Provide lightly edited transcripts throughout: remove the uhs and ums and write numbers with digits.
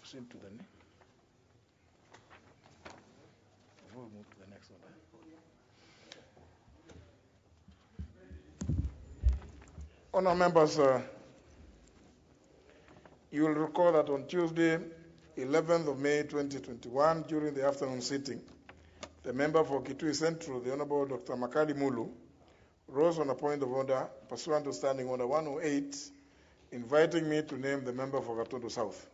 proceed to the next. Before we move to the next one. Honourable members, you will recall that on Tuesday, 11th of May 2021, during the afternoon sitting, the member for Kitui Central, the Honourable Dr. Makali Mulu, rose on a point of order pursuant to Standing Order 108, inviting me to name the member for Gatundu South.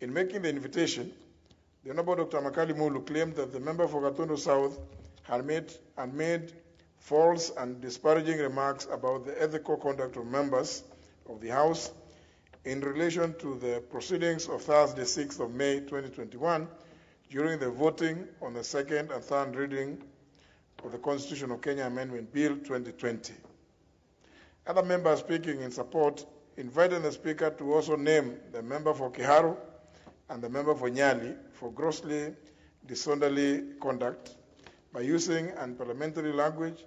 In making the invitation, the Honourable Dr. Makali Mulu claimed that the member for Gatundu South had made false and disparaging remarks about the ethical conduct of members of the House in relation to the proceedings of Thursday, 6th of May 2021, during the voting on the second and third reading of the Constitution of Kenya Amendment Bill 2020. Other members speaking in support invited the Speaker to also name the member for Kiharu and the member for Nyali for grossly disorderly conduct by using unparliamentary language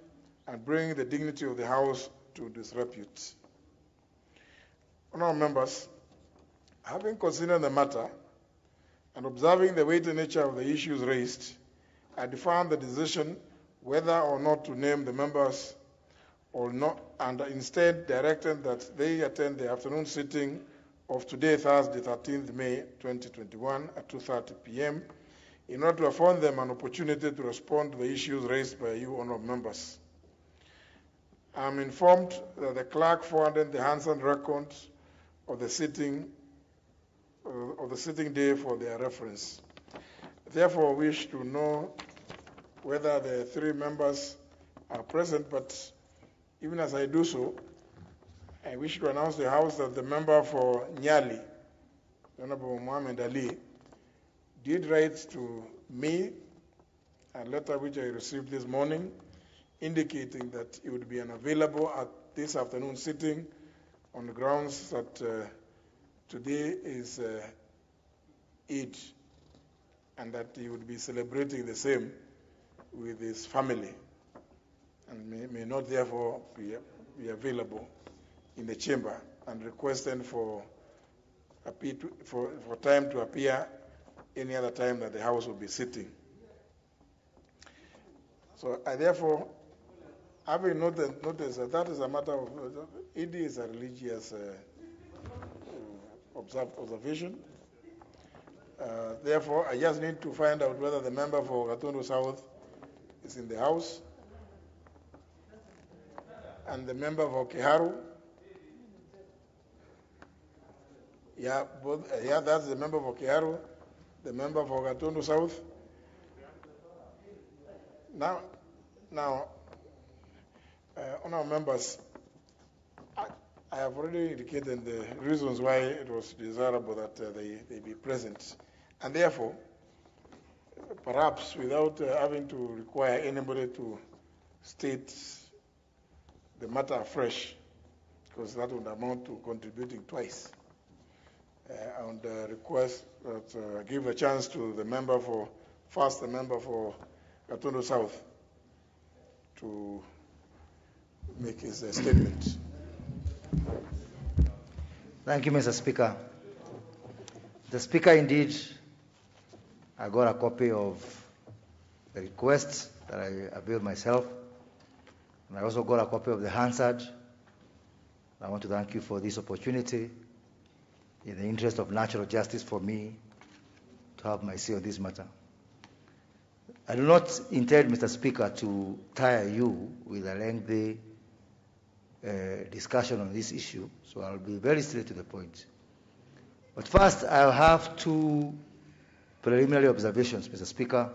and bringing the dignity of the House to disrepute. Honourable members, having considered the matter and observing the weighty nature of the issues raised, I deferred the decision whether or not to name the members or not, and instead directed that they attend the afternoon sitting of today, Thursday, 13th May 2021 at 2:30 p.m. in order to afford them an opportunity to respond to the issues raised by you, honourable members. I am informed that the clerk forwarded the handwritten records of the sitting day for their reference. Therefore, I wish to know whether the three members are present, but even as I do so, I wish to announce to the House that the member for Nyali, Honorable Mohammed Ali, did write to me a letter which I received this morning indicating that he would be unavailable at this afternoon sitting on the grounds that today is Eid and that he would be celebrating the same with his family and may not therefore be available in the chamber, and requesting for time to appear any other time that the House will be sitting. So I therefore, having noticed that is a matter of, Eid is a religious observation. Therefore, I just need to find out whether the member for Gatundu South is in the House, and the member for Kiharu. Yeah, that's the member for Kiharu, the member for Gatundu South. Now, honourable members, I have already indicated the reasons why it was desirable that they be present. And therefore, perhaps without having to require anybody to state the matter afresh, because that would amount to contributing twice, I would request that give a chance to the member for Gatundu South to make his statement. Thank you, Mr. Speaker. The Speaker, indeed, I got a copy of the request that I availed myself, and I also got a copy of the Hansard. I want to thank you for this opportunity in the interest of natural justice for me to have my say on this matter. I do not intend, Mr. Speaker, to tire you with a lengthy discussion on this issue, so I'll be very straight to the point. But first, I'll have two preliminary observations, Mr. Speaker.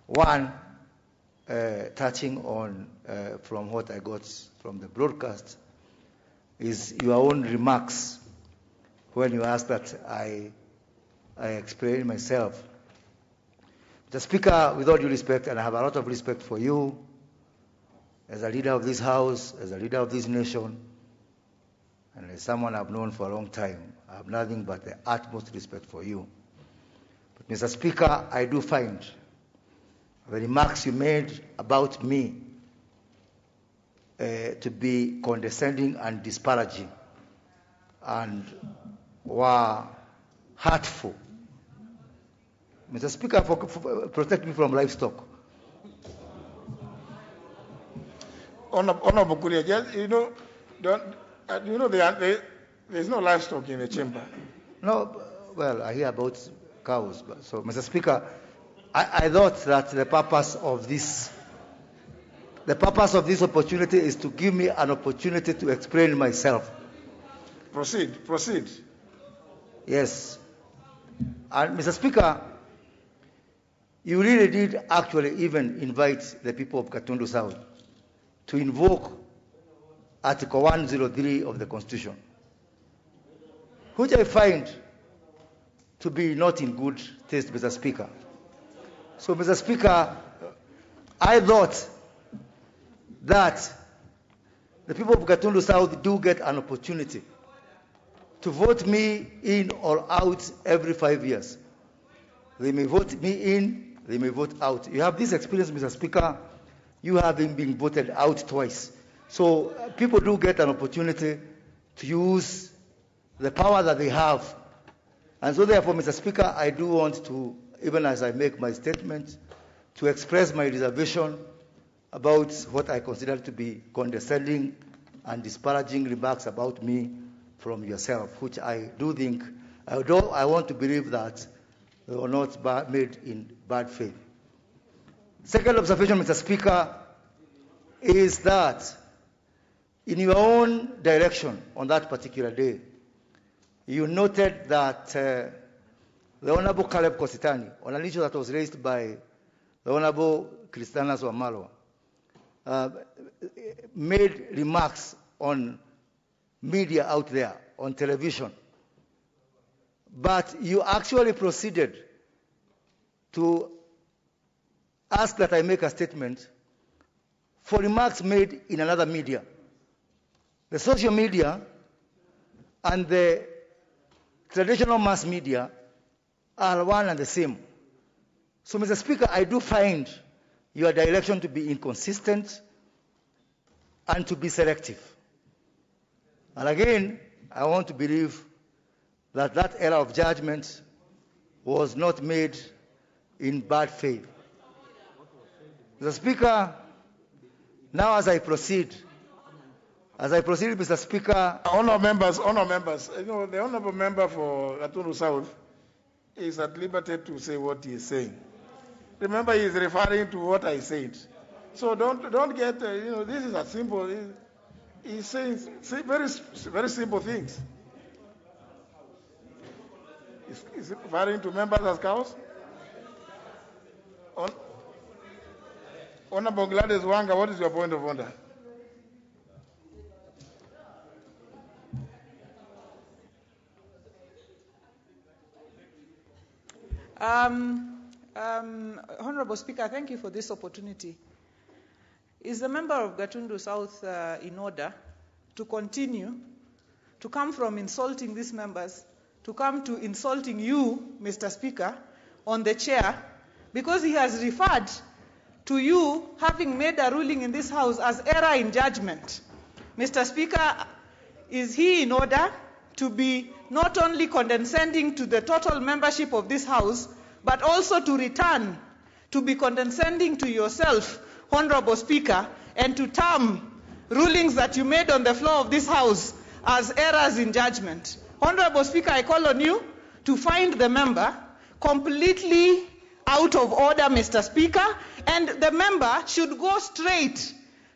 One, touching on from what I got from the broadcast, is your own remarks when you asked that I explain myself. Mr. Speaker, with all due respect, and I have a lot of respect for you, as a leader of this House, as a leader of this nation, and as someone I've known for a long time, I have nothing but the utmost respect for you. But Mr. Speaker, I do find the remarks you made about me to be condescending and disparaging, and were hurtful. Mr. Speaker, protect me from livestock. Honorable Kuria, just, there's no livestock in the chamber. No, well, I hear about cows. So, Mr. Speaker, I thought that the purpose of this opportunity is to give me an opportunity to explain myself. Proceed. Yes. And Mr. Speaker, you really did actually even invite the people of Gatundu South to invoke Article 103 of the Constitution, which I find to be not in good taste, Mr. Speaker. So, Mr. Speaker, I thought that the people of Gatundu South do get an opportunity to vote me in or out every 5 years. They may vote me in, they may vote out. You have this experience, Mr. Speaker, you having been voted out twice. So people do get an opportunity to use the power that they have. And so therefore, Mr. Speaker, I do want to, even as I make my statement, to express my reservation about what I consider to be condescending and disparaging remarks about me from yourself, which I do think, although I want to believe that they were not made in bad faith. Second observation, Mr. Speaker, is that in your own direction on that particular day, you noted that the Honorable Caleb Kositani, on an issue that was raised by the Honorable Christiana Wamalo, made remarks on media out there, on television. But you actually proceeded to ask that I make a statement for remarks made in another media. The social media and the traditional mass media are one and the same. So, Mr. Speaker, I do find your direction to be inconsistent and to be selective. And again, I want to believe that that error of judgment was not made in bad faith. Mr. Speaker, now as I proceed, Mr. Speaker. Honourable members, the honourable member for Gatundu South is at liberty to say what he is saying. Remember, he is referring to what I said. So don't get, this is a simple, he's saying very, very simple things. Is referring to members as cows? Honorable Gladys Wanga, what is your point of order? Honorable Speaker, thank you for this opportunity. Is the member of Gatundu South in order to continue to come from insulting these members to come to insulting you, Mr. Speaker, on the chair, because he has referred to you having made a ruling in this House as error in judgment? Mr. Speaker, is he in order to be not only condescending to the total membership of this House, but also to return to be condescending to yourself, Honorable Speaker, and to term rulings that you made on the floor of this House as errors in judgment? Honorable Speaker, I call on you to find the member completely out of order, Mr. Speaker, and the member should go straight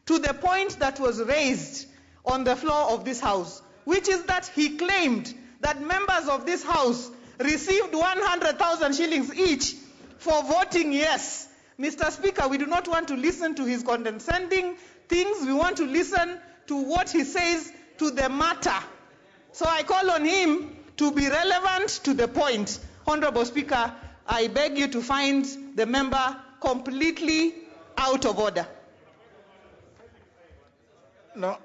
to the point that was raised on the floor of this House, which is that he claimed that members of this House received 100,000 shillings each for voting yes. Mr. Speaker, we do not want to listen to his condescending things. We want to listen to what he says to the matter. So I call on him to be relevant to the point. Honorable Speaker, I beg you to find the member completely out of order. No,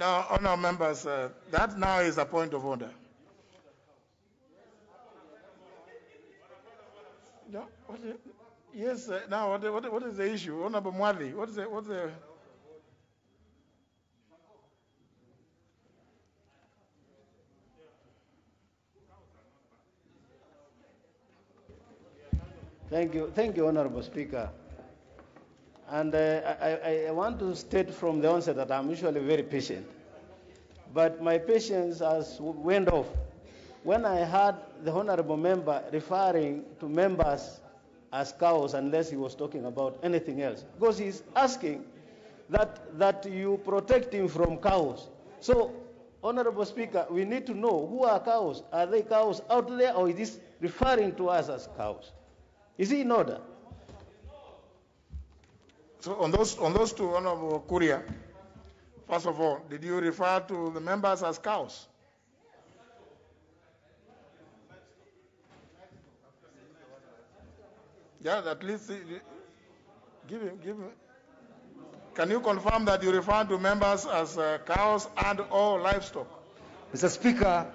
honourable members, that now is a point of order. No, yes, now what is the issue? Honourable Mwadhi, what's the Thank you, Honorable Speaker. And I want to state from the onset that I'm usually very patient. But my patience has went off when I heard the Honorable Member referring to members as cows, unless he was talking about anything else. Because he's asking that you protect him from cows. So, Honorable Speaker, we need to know who are cows. Are they cows out there, or is this referring to us as cows? Is he in order? So on those two, Honorable Kuria, first of all, did you refer to the members as cows? Yeah, at least give him. Can you confirm that you refer to members as cows and or livestock? Mr. Speaker,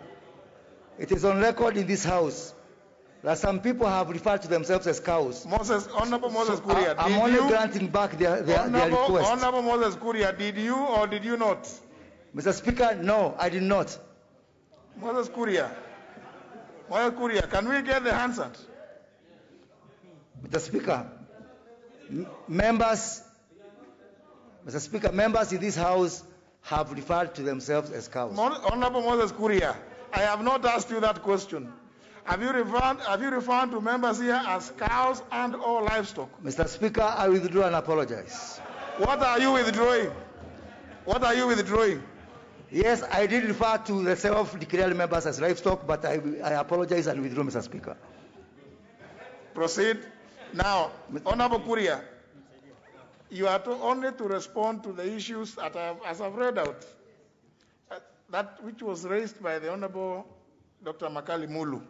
it is on record in this House that some people have referred to themselves as cows. Honorable Moses Kuria, I'm only granting back their request. Honorable Moses Kuria, did you or did you not? Mr. Speaker, no, I did not. Moses Kuria, can we get the answer? Mr. Speaker, members in this House have referred to themselves as cows. Honorable Moses Kuria, I have not asked you that question. Have you referred to members here as cows and or livestock? Mr. Speaker, I withdraw and apologize. What are you withdrawing? Yes, I did refer to the self-declared members as livestock, but I apologize and withdraw, Mr. Speaker. Proceed. Now, Honorable Kuria, you are only to respond to the issues that as I've read out, that which was raised by the Honorable Dr. Makali Mulu,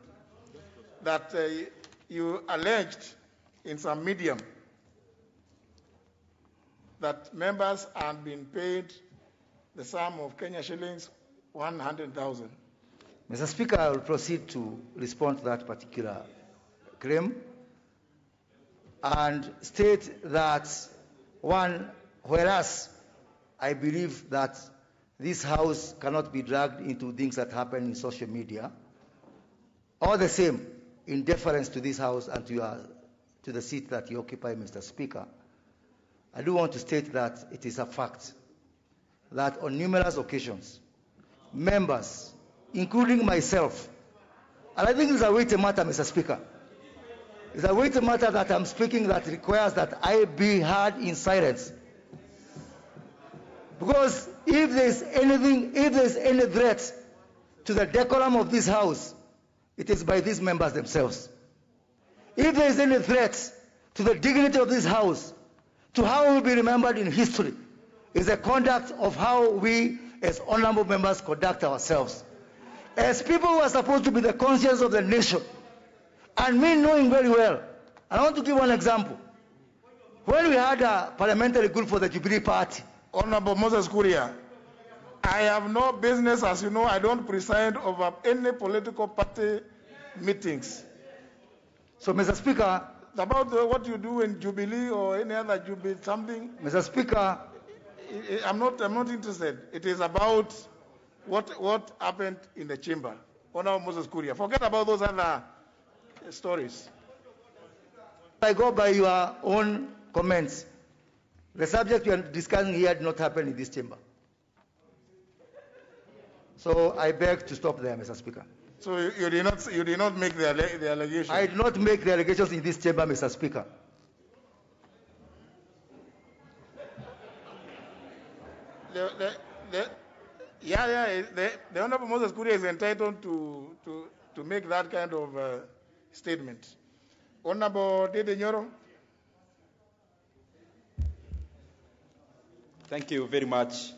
that you alleged in some medium that members had been paid the sum of Kenya shillings 100,000. Mr. Speaker, I will proceed to respond to that particular claim and state that, one, whereas I believe that this House cannot be dragged into things that happen in social media, all the same, in deference to this House and to the seat that you occupy, Mr. Speaker, I do want to state that it is a fact that on numerous occasions, members, including myself, and I think it's a weighty matter, Mr. Speaker. It's a weighty matter that I'm speaking that requires that I be heard in silence. Because if there's any threat to the decorum of this House, it is by these members themselves. If there is any threat to the dignity of this House, to how we will be remembered in history, is the conduct of how we as honorable members conduct ourselves. As people who are supposed to be the conscience of the nation, and me knowing very well, I want to give one example. When we had a parliamentary group for the Jubilee Party, Honorable Moses Kuria, I have no business, as you know, I don't preside over any political party meetings. So, Mr. Speaker, it's about what you do in Jubilee or any other Jubilee something. Mr. Speaker, I'm not interested. It is about what happened in the chamber. Honorable Moses Kuria, forget about those other stories. I go by your own comments. The subject we are discussing here did not happen in this chamber. So I beg to stop there, Mr. Speaker. So you did not make the allegation? I did not make the allegations in this chamber, Mr. Speaker. The Honorable Moses Kuria is entitled to make that kind of statement. Honorable Dede Nyoro. Thank you very much,